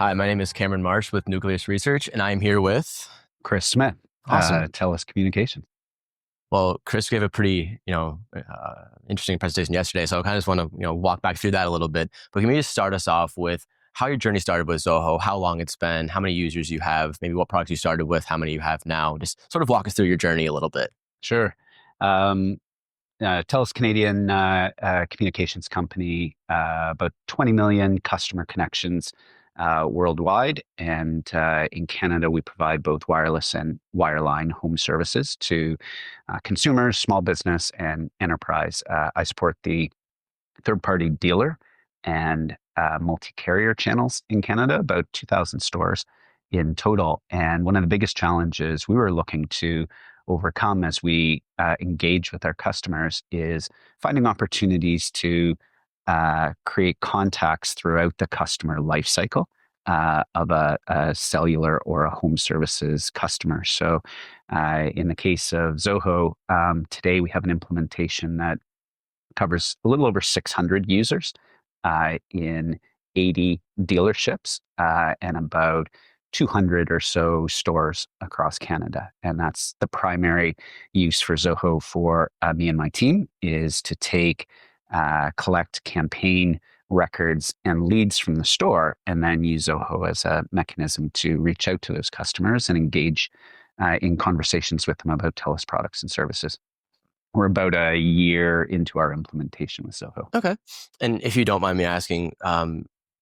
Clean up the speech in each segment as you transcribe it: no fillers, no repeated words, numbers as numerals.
Hi, my name is Cameron Marsh with Nucleus Research, and I am here with... Chris Smith, Awesome. TELUS Communications. Well, Chris gave a pretty, interesting presentation yesterday, so I kind of just want to, walk back through that a little bit. But can we just start us off with how your journey started with Zoho, how long it's been, how many users you have, maybe what products you started with, how many you have now? Just sort of walk us through your journey a little bit. Sure. TELUS Canadian communications company, about 20 million customer connections worldwide. And in Canada, we provide both wireless and wireline home services to consumers, small business, and enterprise. I support the third-party dealer and multi-carrier channels in Canada, about 2,000 stores in total. And one of the biggest challenges we were looking to overcome as we engage with our customers is finding opportunities to create contacts throughout the customer lifecycle of a cellular or a home services customer. So in the case of Zoho, today we have an implementation that covers a little over 600 users in 80 dealerships and about 200 or so stores across Canada. And that's the primary use for Zoho for me and my team, is to collect campaign records and leads from the store, and then use Zoho as a mechanism to reach out to those customers and engage in conversations with them about TELUS products and services. We're about a year into our implementation with Zoho. Okay. And if you don't mind me asking,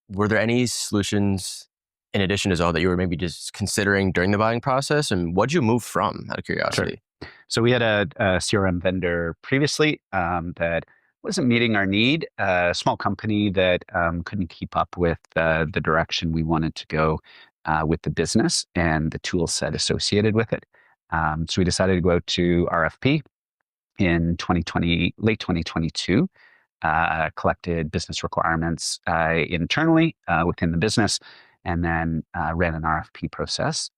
were there any solutions in addition to Zoho that you were maybe just considering during the buying process? And what did you move from, out of curiosity? Sure. So we had a CRM vendor previously that wasn't meeting our need, a small company that couldn't keep up with the direction we wanted to go with the business and the tool set associated with it. So we decided to go out to RFP in late 2022, collected business requirements internally within the business, and then ran an RFP process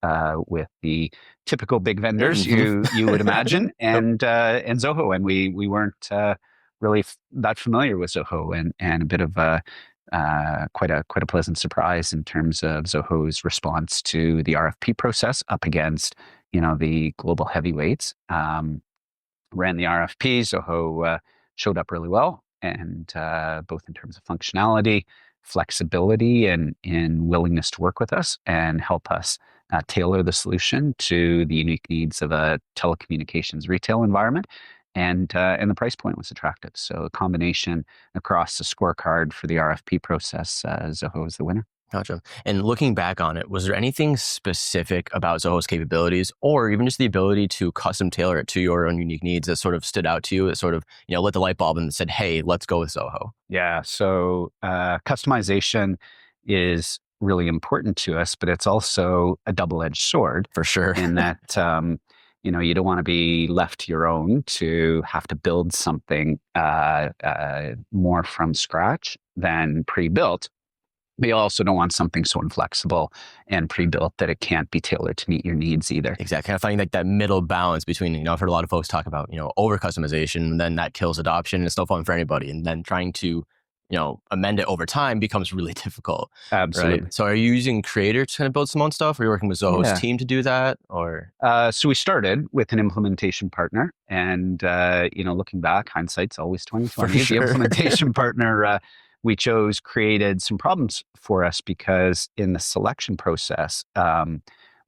with the typical big vendors you would imagine, and Zoho. And we weren't really that familiar with Zoho, and a bit of quite a pleasant surprise in terms of Zoho's response to the RFP process up against the global heavyweights. Ran the RFP. Zoho showed up really well, and both in terms of functionality, flexibility, and in willingness to work with us and help us tailor the solution to the unique needs of a telecommunications retail environment. And the price point was attractive. So a combination across the scorecard for the RFP process, Zoho was the winner. Gotcha. And looking back on it, was there anything specific about Zoho's capabilities, or even just the ability to custom tailor it to your own unique needs, that sort of stood out to you, that sort of, lit the light bulb and said, hey, let's go with Zoho? Yeah. So customization is really important to us, but it's also a double-edged sword. For sure. In that, you don't want to be left to your own to have to build something more from scratch than pre-built. But you also don't want something so inflexible and pre-built that it can't be tailored to meet your needs either. Exactly. Kind of finding like that middle balance between, I've heard a lot of folks talk about, over customization, and then that kills adoption, and it's no fun for anybody. And then trying to, amend it over time becomes really difficult. Absolutely. Right? So are you using Creator to kind of build some own stuff? Are you working with Zoho's team to do that? Or so we started with an implementation partner, and looking back, hindsight's always 2020. Sure. The implementation partner we chose created some problems for us, because in the selection process,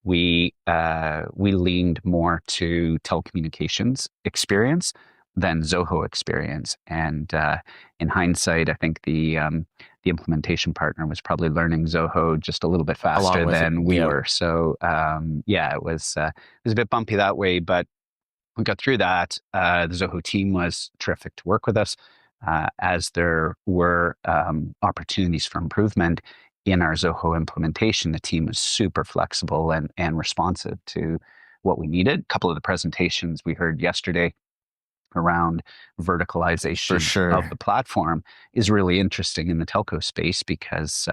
we leaned more to telecommunications experience than Zoho experience. And in hindsight, I think the implementation partner was probably learning Zoho just a little bit faster than we were. So it was a bit bumpy that way, but we got through that. The Zoho team was terrific to work with us. As there were opportunities for improvement in our Zoho implementation, the team was super flexible and responsive to what we needed. A couple of the presentations we heard yesterday around verticalization of the platform is really interesting in the telco space, because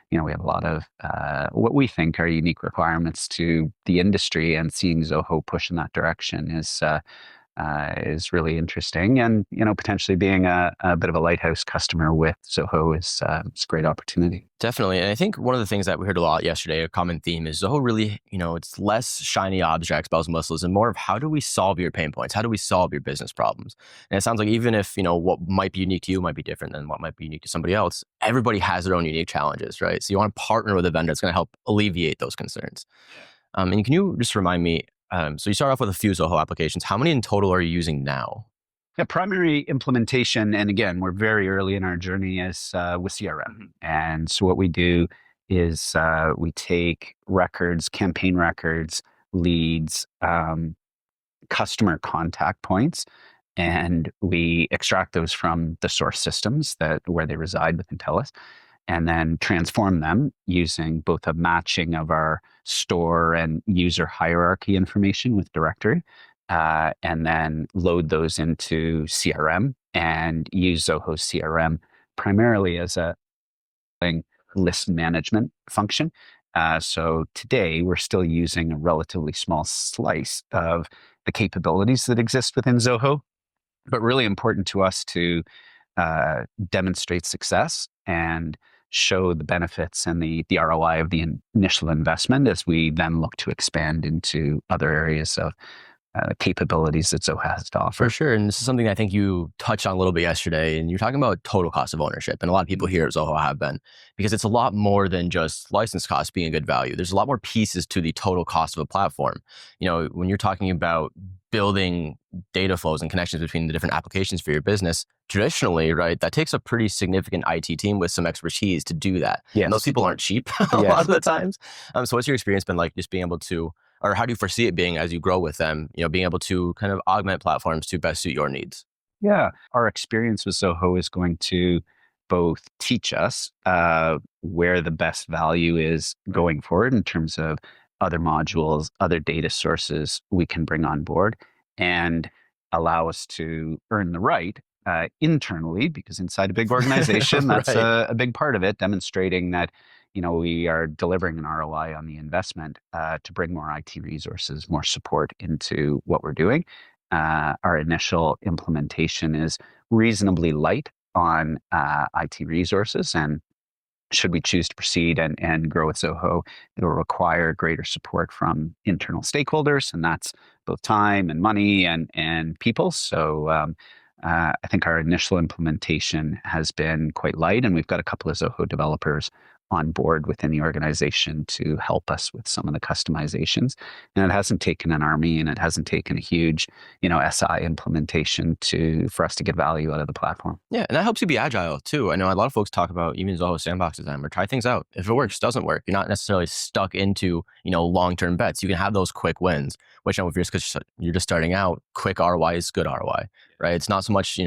we have a lot of what we think are unique requirements to the industry, and seeing Zoho push in that direction is is really interesting. And, potentially being a bit of a lighthouse customer with Zoho is a great opportunity. Definitely. And I think one of the things that we heard a lot yesterday, a common theme is Zoho really, it's less shiny objects, bells and whistles, and more of how do we solve your pain points? How do we solve your business problems? And it sounds like even if, what might be unique to you might be different than what might be unique to somebody else, everybody has their own unique challenges, right? So you want to partner with a vendor that's going to help alleviate those concerns. And can you just remind me, so you start off with a few Zoho applications. How many in total are you using now? Yeah, primary implementation, and again, we're very early in our journey is with CRM. And so what we do is we take records, campaign records, leads, customer contact points, and we extract those from the source systems where they reside within TELUS, and then transform them using both a matching of our store and user hierarchy information with directory, and then load those into CRM and use Zoho CRM primarily as a list management function. So today we're still using a relatively small slice of the capabilities that exist within Zoho, but really important to us to demonstrate success and show the benefits and the ROI of the initial investment as we then look to expand into other areas of capabilities that Zoho has to offer. For sure. And this is something I think you touched on a little bit yesterday. And you're talking about total cost of ownership. And a lot of people here at Zoho have been, because it's a lot more than just license costs being a good value. There's a lot more pieces to the total cost of a platform. When you're talking about building data flows and connections between the different applications for your business, traditionally, right, that takes a pretty significant IT team with some expertise to do that. Yes. And those people aren't cheap a lot of the times. So what's your experience been like just being able to, or how do you foresee it being as you grow with them, being able to kind of augment platforms to best suit your needs? Yeah, our experience with Zoho is going to both teach us where the best value is going forward in terms of other modules, other data sources we can bring on board, and allow us to earn the right internally, because inside a big organization, that's Right. a big part of it, demonstrating that we are delivering an ROI on the investment to bring more IT resources, more support into what we're doing. Our initial implementation is reasonably light on IT resources, and should we choose to proceed and grow with Zoho, it will require greater support from internal stakeholders, and that's both time and money and people. So I think our initial implementation has been quite light, and we've got a couple of Zoho developers on board within the organization to help us with some of the customizations. And it hasn't taken an army, and it hasn't taken a huge, SI implementation for us to get value out of the platform. Yeah, and that helps you be agile too. I know a lot of folks talk about even Zoho sandbox design or try things out. If it works, doesn't work, you're not necessarily stuck into, long-term bets. You can have those quick wins, which if you're just starting out, quick ROI is good ROI, right? It's not so much,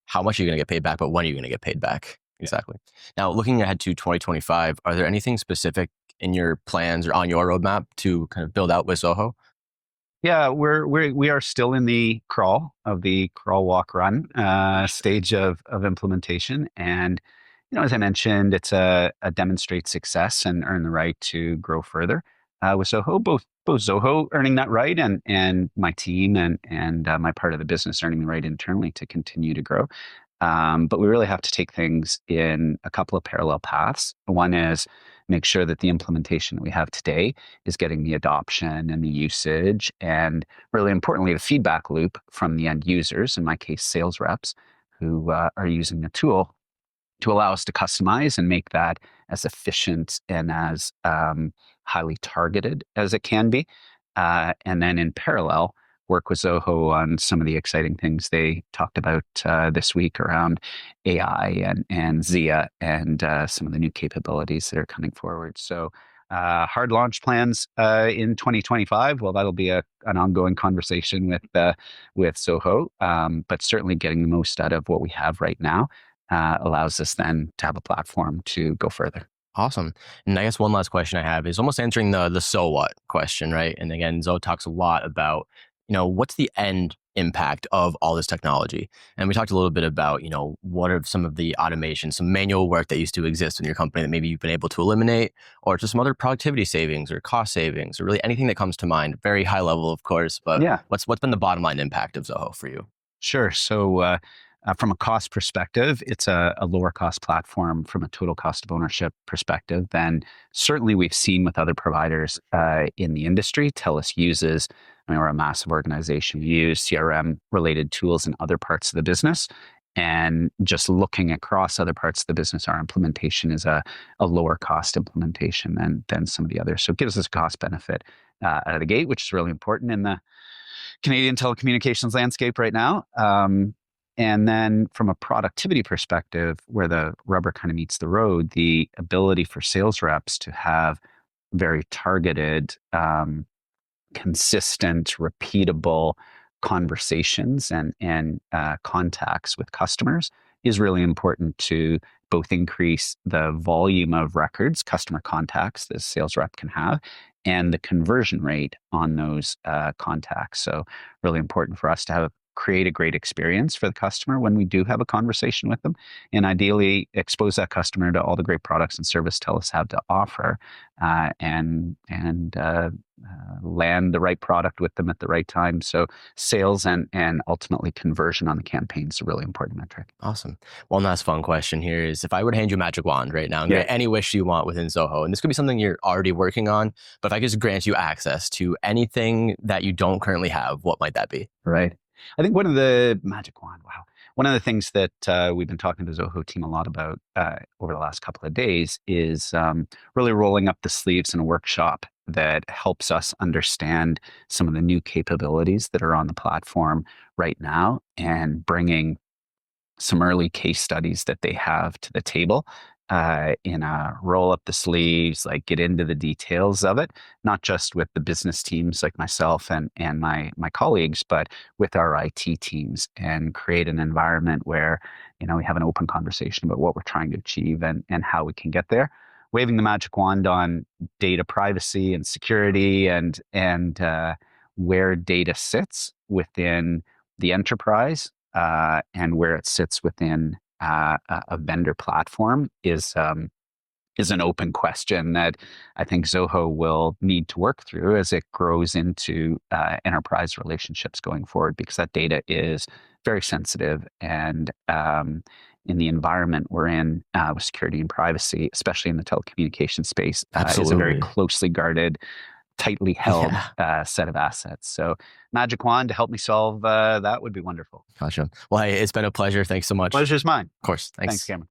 how much you're going to get paid back, but when are you going to get paid back? Exactly. Now, looking ahead to 2025, are there anything specific in your plans or on your roadmap to kind of build out with Zoho? Yeah, we are still in the crawl, walk, run stage of implementation, and as I mentioned, it's a demonstrate success and earn the right to grow further with Zoho. Both Zoho earning that right, and my team and my part of the business earning the right internally to continue to grow. But we really have to take things in a couple of parallel paths. One is make sure that the implementation that we have today is getting the adoption and the usage, and really importantly, the feedback loop from the end users, in my case, sales reps, who are using the tool to allow us to customize and make that as efficient and as highly targeted as it can be. And then in parallel, work with Zoho on some of the exciting things they talked about this week around AI and Zia and some of the new capabilities that are coming forward. So hard launch plans in 2025. Well, that'll be an ongoing conversation with Zoho, but certainly getting the most out of what we have right now allows us then to have a platform to go further. Awesome. And I guess one last question I have is almost answering the so what question, right? And again, Zoe talks a lot about, what's the end impact of all this technology. And we talked a little bit about, what are some of the automation, some manual work that used to exist in your company that maybe you've been able to eliminate, or just some other productivity savings or cost savings, or really anything that comes to mind. Very high level, of course, but Yeah. what's been the bottom line impact of Zoho for you? Sure. So, from a cost perspective, it's a lower cost platform from a total cost of ownership perspective than certainly we've seen with other providers in the industry. TELUS uses, we're a massive organization. We use CRM related tools in other parts of the business. And just looking across other parts of the business, our implementation is a lower cost implementation than some of the others. So it gives us a cost benefit out of the gate, which is really important in the Canadian telecommunications landscape right now. And then from a productivity perspective, where the rubber kind of meets the road, the ability for sales reps to have very targeted, consistent, repeatable conversations and contacts with customers is really important to both increase the volume of records, customer contacts the sales rep can have, and the conversion rate on those contacts. So really important for us to create a great experience for the customer when we do have a conversation with them, and ideally expose that customer to all the great products and service TELUS have to offer, and land the right product with them at the right time. So sales and ultimately conversion on the campaign is a really important metric. Awesome. One last fun question here is, if I were to hand you a magic wand right now and Yeah. get any wish you want within Zoho, and this could be something you're already working on, but if I could just grant you access to anything that you don't currently have, what might that be? Right. I think one of the magic wand, wow. One of the things that we've been talking to the Zoho team a lot about over the last couple of days is really rolling up the sleeves in a workshop that helps us understand some of the new capabilities that are on the platform right now and bringing some early case studies that they have to the table in a roll up the sleeves, like get into the details of it, not just with the business teams like myself and my colleagues, but with our IT teams, and create an environment where, we have an open conversation about what we're trying to achieve and how we can get there. Waving the magic wand on data privacy and security and where data sits within the enterprise and where it sits within a vendor platform is an open question that I think Zoho will need to work through as it grows into enterprise relationships going forward, because that data is very sensitive, and in the environment we're in with security and privacy, especially in the telecommunications space, is a very Absolutely. closely guarded, tightly held Yeah. set of assets. So magic wand to help me solve that would be wonderful. Gotcha. Well, hey, it's been a pleasure. Thanks so much. Pleasure's mine. Of course. Thanks, Thanks. Cameron.